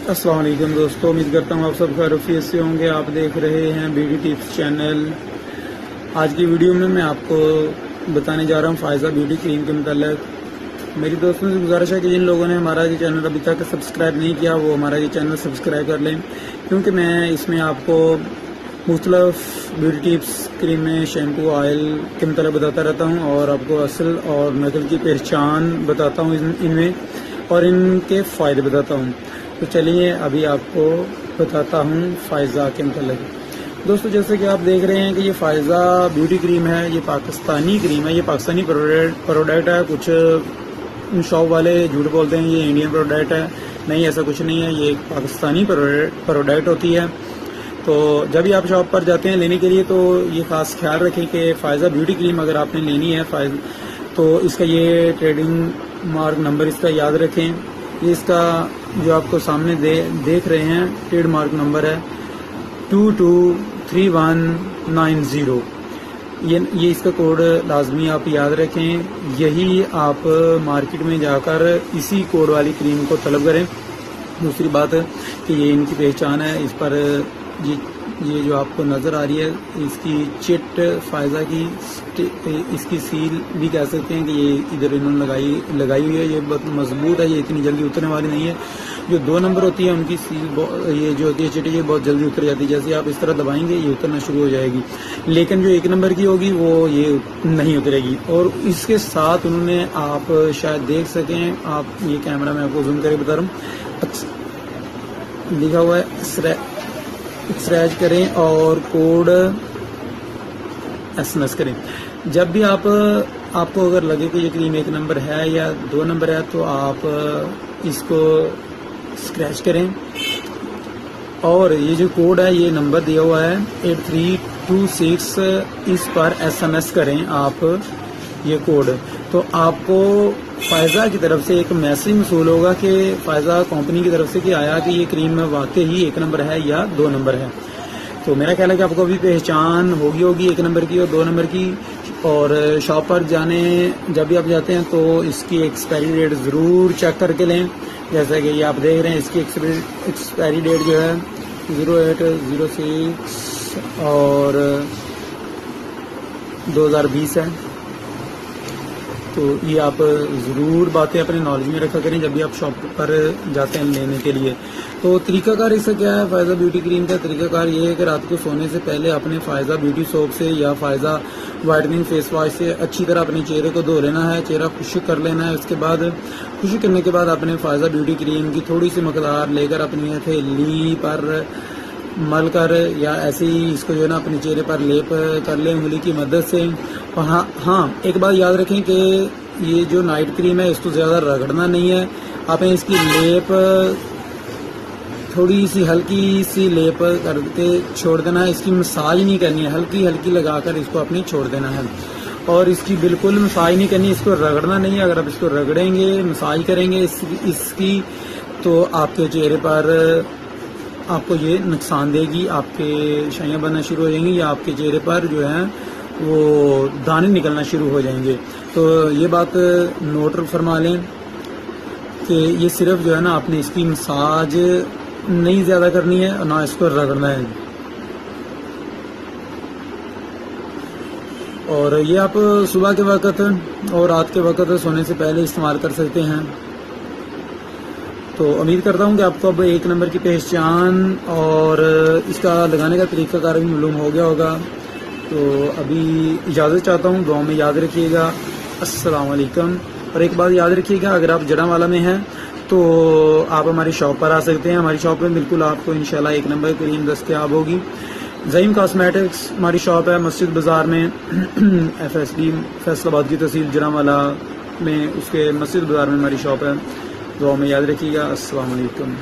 السلام علیکم دوستو، امید کرتا ہوں آپ سب خیریت سے ہوں گے۔ آپ دیکھ رہے ہیں بیوٹی ٹپس چینل۔ آج کی ویڈیو میں آپ کو بتانے جا رہا ہوں فائزہ بیوٹی کریم کے متعلق۔ میری دوستوں سے گزارش ہے کہ جن لوگوں نے ہمارا یہ چینل ابھی تک سبسکرائب نہیں کیا وہ ہمارا یہ چینل سبسکرائب کر لیں، کیونکہ میں اس میں آپ کو مختلف بیوٹی ٹپس، کریمیں، شیمپو، آئل کے متعلق بتاتا رہتا ہوں اور آپ کو اصل اور نقل کی پہچان بتاتا ہوں ان میں، اور ان کے فائدے بتاتا ہوں۔ تو چلیے ابھی آپ کو بتاتا ہوں فائزہ کے متعلق۔ دوستو جیسے کہ آپ دیکھ رہے ہیں کہ یہ فائزہ بیوٹی کریم ہے، یہ پاکستانی کریم ہے، یہ پاکستانی پروڈکٹ ہے۔ کچھ شاپ والے جھوٹ بولتے ہیں یہ انڈین پروڈکٹ ہے، نہیں ایسا کچھ نہیں ہے، یہ ایک پاکستانی پروڈکٹ ہوتی ہے۔ تو جب بھی آپ شاپ پر جاتے ہیں لینے کے لیے تو یہ خاص خیال رکھیں کہ فائزہ بیوٹی کریم اگر آپ نے لینی ہے تو اس کا یہ ٹریڈنگ مارک نمبر اس کا یاد رکھیں۔ یہ اس کا جو آپ کو سامنے دیکھ رہے ہیں ٹریڈ مارک نمبر ہے 223190۔ یہ اس کا کوڈ لازمی آپ یاد رکھیں، یہی آپ مارکیٹ میں جا کر اسی کوڈ والی کریم کو طلب کریں۔ دوسری بات کہ یہ ان کی پہچان ہے، اس پر یہ جو آپ کو نظر آ رہی ہے اس کی چٹ فائزہ کی، اس کی سیل بھی کہہ سکتے ہیں کہ یہ ادھر انہوں نے لگائی ہوئی ہے، یہ بہت مضبوط ہے، یہ اتنی جلدی اترنے والی نہیں ہے۔ جو 2 نمبر ہوتی ہے ان کی سیل یہ جو ہوتی ہے چٹ یہ بہت جلدی اتر جاتی ہے، جیسے آپ اس طرح دبائیں گے یہ اترنا شروع ہو جائے گی، لیکن جو 1 نمبر کی ہوگی وہ یہ نہیں اترے گی۔ اور اس کے ساتھ انہوں نے آپ شاید دیکھ سکیں، آپ یہ کیمرہ میں آپ کو زوم کر کے بتا رہا ہوں، لکھا ہوا ہے اسکریچ کریں اور کوڈ SMS کریں۔ جب بھی آپ کو اگر لگے کہ یہ کریم 1 نمبر ہے یا 2 نمبر ہے تو آپ اس کو اسکریچ کریں، اور یہ جو کوڈ ہے یہ نمبر دیا ہوا ہے 8326، اس پر SMS کریں آپ یہ کوڈ، تو آپ کو فائزہ کی طرف سے ایک میسج موصول ہوگا کہ فائزہ کمپنی کی طرف سے کہ آیا کہ یہ کریم میں واقعی 1 نمبر ہے یا 2 نمبر ہے۔ تو میرا خیال ہے کہ آپ کو ابھی پہچان ہوگی 1 نمبر کی اور 2 نمبر کی۔ اور شاپ پر جب بھی آپ جاتے ہیں تو اس کی ایکسپائری ڈیٹ ضرور چیک کر کے لیں، جیسا کہ یہ آپ دیکھ رہے ہیں اس کی ایکسپائری ڈیٹ جو ہے 0806 اور 2020 ہے۔ تو یہ آپ ضرور باتیں اپنے نالج میں رکھا کریں جب بھی آپ شاپ پر جاتے ہیں لینے کے لیے۔ تو طریقہ کار اس کا کیا ہے؟ فائزہ بیوٹی کریم کا طریقہ کار یہ ہے کہ رات کو سونے سے پہلے اپنے فائزہ بیوٹی سوپ سے یا فائزہ وائٹننگ فیس واش سے اچھی طرح اپنے چہرے کو دھو لینا ہے، چہرہ خشک کر لینا ہے۔ اس کے بعد خشک کرنے کے بعد اپنے فائزہ بیوٹی کریم کی تھوڑی سی مقدار لے کر اپنی ہتھیلی پر مل کر یا ایسے ہی اس کو جو ہے نا اپنے چہرے پر لیپ کر لیں انگلی کی مدد سے۔ ہاں ایک بات یاد رکھیں کہ یہ جو نائٹ کریم ہے اس کو زیادہ رگڑنا نہیں ہے، آپ اس کی لیپ تھوڑی سی ہلکی سی لیپ کر کے چھوڑ دینا ہے، اس کی مساج نہیں کرنی ہے، ہلکی ہلکی لگا کر اس کو اپنی چھوڑ دینا ہے، اور اس کی بالکل مساج نہیں کرنی، اس کو رگڑنا نہیں ہے۔ اگر آپ اس کو رگڑیں گے، مساج کریں گے اس کی، تو آپ کے چہرے پر آپ کو یہ نقصان دے گی، آپ کے شائیاں بننا شروع ہو جائیں گی یا آپ کے چہرے پر جو ہے وہ دانے نکلنا شروع ہو جائیں گے۔ تو یہ بات نوٹ فرما لیں کہ یہ صرف جو ہے نا آپ نے اس کی مساج نہیں زیادہ کرنی ہے اور نہ اس کو رگڑنا ہے، اور یہ آپ صبح کے وقت اور رات کے وقت سونے سے پہلے استعمال کر سکتے ہیں۔ تو امید کرتا ہوں کہ آپ کو اب 1 نمبر کی پہچان اور اس کا لگانے کا طریقہ کار بھی معلوم ہو گیا ہوگا۔ تو ابھی اجازت چاہتا ہوں، دعا میں یاد رکھیے گا۔ السلام علیکم۔ اور ایک بات یاد رکھیے گا، اگر آپ جڑاوالا میں ہیں تو آپ ہماری شاپ پر آ سکتے ہیں، ہماری شاپ میں بالکل آپ کو انشاءاللہ 1 نمبر کریم دستیاب ہوگی۔ زعیم کاسمیٹکس ہماری شاپ ہے مسجد بازار میں، FSD فیصل آباد کی تحصیل جڑاوالا میں، اس کے مسجد بازار میں ہماری شاپ ہے۔ دعا میں یاد رکھیے گا۔ السلام علیکم۔